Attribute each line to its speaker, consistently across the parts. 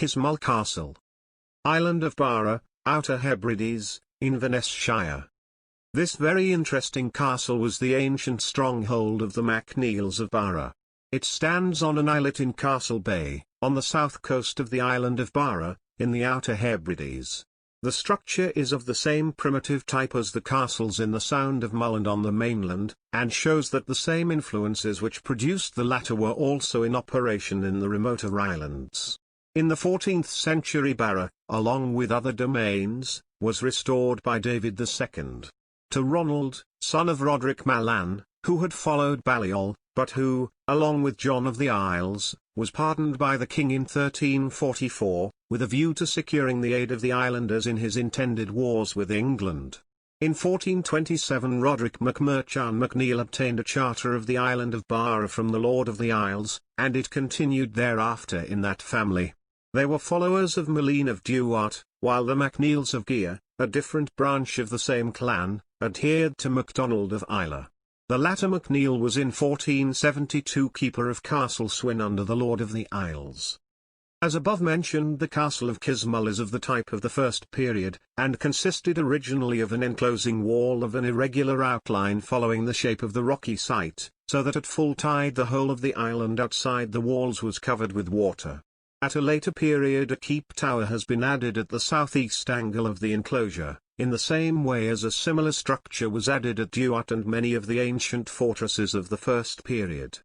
Speaker 1: Kisimul Castle. Island of Barra, Outer Hebrides, Inverness-Shire. This very interesting castle was the ancient stronghold of the Macneills of Barra. It stands on an islet in Castlebay, on the south coast of the island of Barra, in the Outer Hebrides. The structure is of the same primitive type as the castles in the Sound of Mull and on the mainland, and shows that the same influences which produced the latter were also in operation in the remoter islands. In the 14th century Barra, along with other domains, was restored by David II. To Ronald, son of Roderick M Alan, who had followed Baliol, but who, along with John of the Isles, was pardoned by the king in 1344, with a view to securing the aid of the islanders in his intended wars with England. In 1427 Roderick Macmurchan Macneill obtained a charter of the island of Barra from the Lord of the Isles, and it continued thereafter in that family. They were followers of M Lean of Duart, while the Macneills of Gigha, a different branch of the same clan, adhered to Macdonald of Isla. The latter Macneill was in 1472 keeper of Castle Swin under the Lord of the Isles. As above mentioned, the castle of KISMULL is of the type of the first period, and consisted originally of an enclosing wall of an irregular outline following the shape of the rocky site, so that at full tide the whole of the island outside the walls was covered with water. At a later period a keep tower has been added at the southeast angle of the enclosure, in the same way as a similar structure was added at Duart and many of the ancient fortresses of the first period.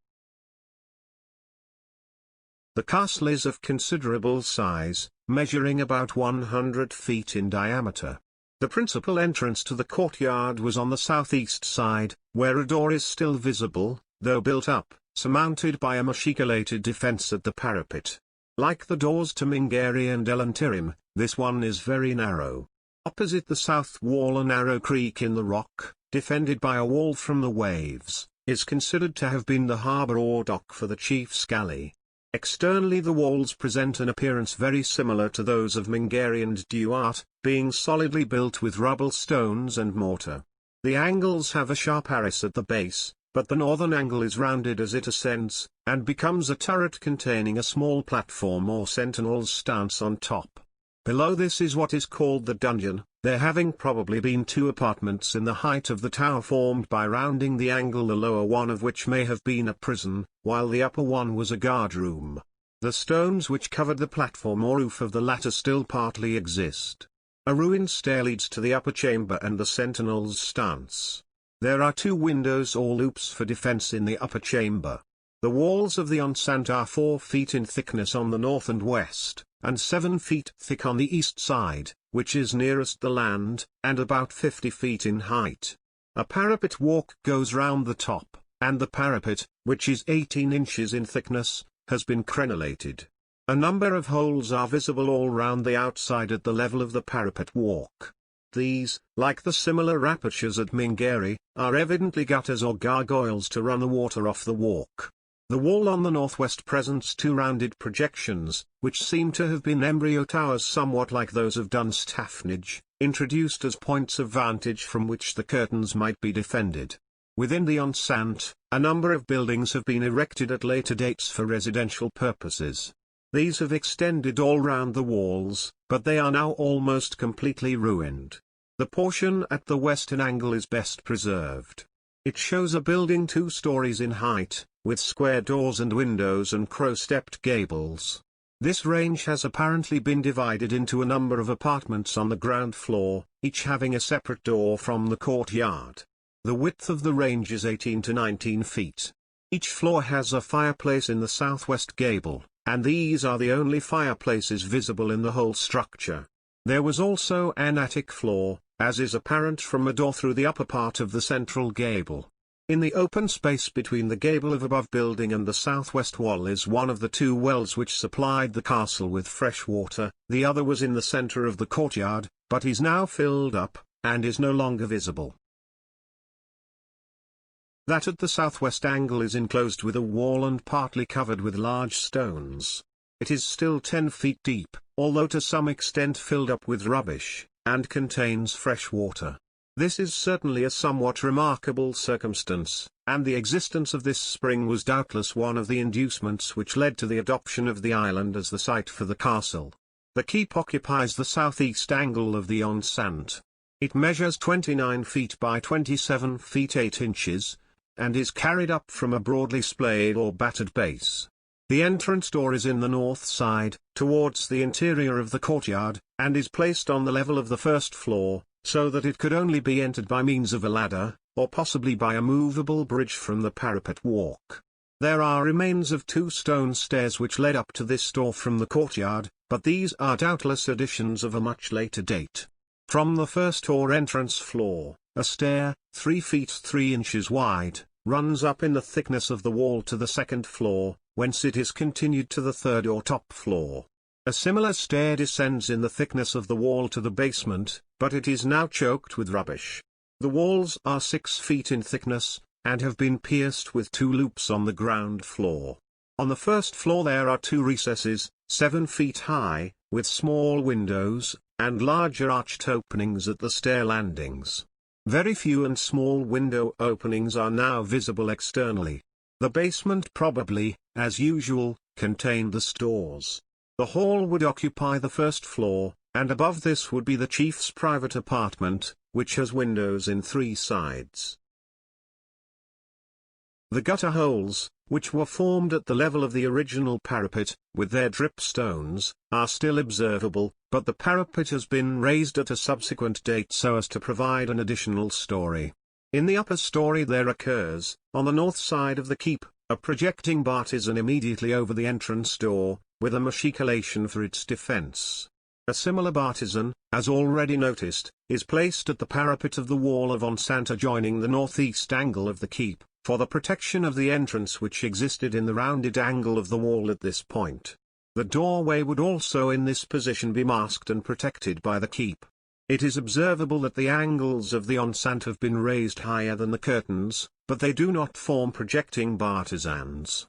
Speaker 1: The castle is of considerable size, measuring about 100 feet in diameter. The principal entrance to the courtyard was on the southeast side, where a door is still visible, though built up, surmounted by a machicolated defence at the parapet. Like the doors to Mingary and Elantrim, this one is very narrow. Opposite the south wall a narrow creek in the rock, defended by a wall from the waves, is considered to have been the harbour or dock for the chief's galley. Externally the walls present an appearance very similar to those of Mingary and Duart, being solidly built with rubble stones and mortar. The angles have a sharp arris at the base, but the northern angle is rounded as it ascends, and becomes a turret containing a small platform or sentinel's stance on top. Below this is what is called the dungeon, there having probably been two apartments in the height of the tower formed by rounding the angle, the lower one of which may have been a prison, while the upper one was a guard room. The stones which covered the platform or roof of the latter still partly exist. A ruined stair leads to the upper chamber and the sentinel's stance. There are two windows or loops for defense in the upper chamber. The walls of the enceinte are 4 feet in thickness on the north and west, and 7 feet thick on the east side, which is nearest the land, and about 50 feet in height. A parapet walk goes round the top, and the parapet, which is 18 inches in thickness, has been crenellated. A number of holes are visible all round the outside at the level of the parapet walk. These, like the similar apertures at Mingary, are evidently gutters or gargoyles to run the water off the walk. The wall on the northwest presents two rounded projections, which seem to have been embryo towers somewhat like those of Dunstafnage, introduced as points of vantage from which the curtains might be defended. Within the enceinte, a number of buildings have been erected at later dates for residential purposes. These have extended all round the walls, but they are now almost completely ruined. The portion at the western angle is best preserved. It shows a building 2 stories in height, with square doors and windows and crow-stepped gables. This range has apparently been divided into a number of apartments on the ground floor, each having a separate door from the courtyard. The width of the range is 18 to 19 feet. Each floor has a fireplace in the southwest gable, and these are the only fireplaces visible in the whole structure. There was also an attic floor, as is apparent from a door through the upper part of the central gable. In the open space between the gable of above building and the southwest wall is one of the 2 wells which supplied the castle with fresh water. The other was in the centre of the courtyard, but is now filled up, and is no longer visible. That at the southwest angle is enclosed with a wall and partly covered with large stones. It is still 10 feet deep, although to some extent filled up with rubbish, and contains fresh water. This is certainly a somewhat remarkable circumstance, and the existence of this spring was doubtless one of the inducements which led to the adoption of the island as the site for the castle. The keep occupies the southeast angle of the enceinte. It measures 29 feet by 27 feet 8 inches, and is carried up from a broadly splayed or battered base. The entrance door is in the north side, towards the interior of the courtyard, and is placed on the level of the first floor, so that it could only be entered by means of a ladder, or possibly by a movable bridge from the parapet walk. There are remains of 2 stone stairs which led up to this door from the courtyard, but these are doubtless additions of a much later date. From the first or entrance floor, a stair, 3 feet 3 inches wide, runs up in the thickness of the wall to the second floor, whence it is continued to the third or top floor. A similar stair descends in the thickness of the wall to the basement, but it is now choked with rubbish. The walls are 6 feet in thickness, and have been pierced with 2 loops on the ground floor. On the first floor there are 2 recesses, 7 feet high, with small windows, and larger arched openings at the stair landings. Very few and small window openings are now visible externally. The basement probably, as usual, contained the stores. The hall would occupy the first floor, and above this would be the chief's private apartment, which has windows in 3 sides. The gutter holes, which were formed at the level of the original parapet, with their dripstones, are still observable, but the parapet has been raised at a subsequent date so as to provide an additional story. In the upper story there occurs, on the north side of the keep, a projecting bartizan immediately over the entrance door, with a machicellation for its defense. A similar bartizan, as already noticed, is placed at the parapet of the wall of enceinte adjoining the northeast angle of the keep, for the protection of the entrance which existed in the rounded angle of the wall at this point. The doorway would also in this position be masked and protected by the keep. It is observable that the angles of the enceinte have been raised higher than the curtains, but they do not form projecting bartizans.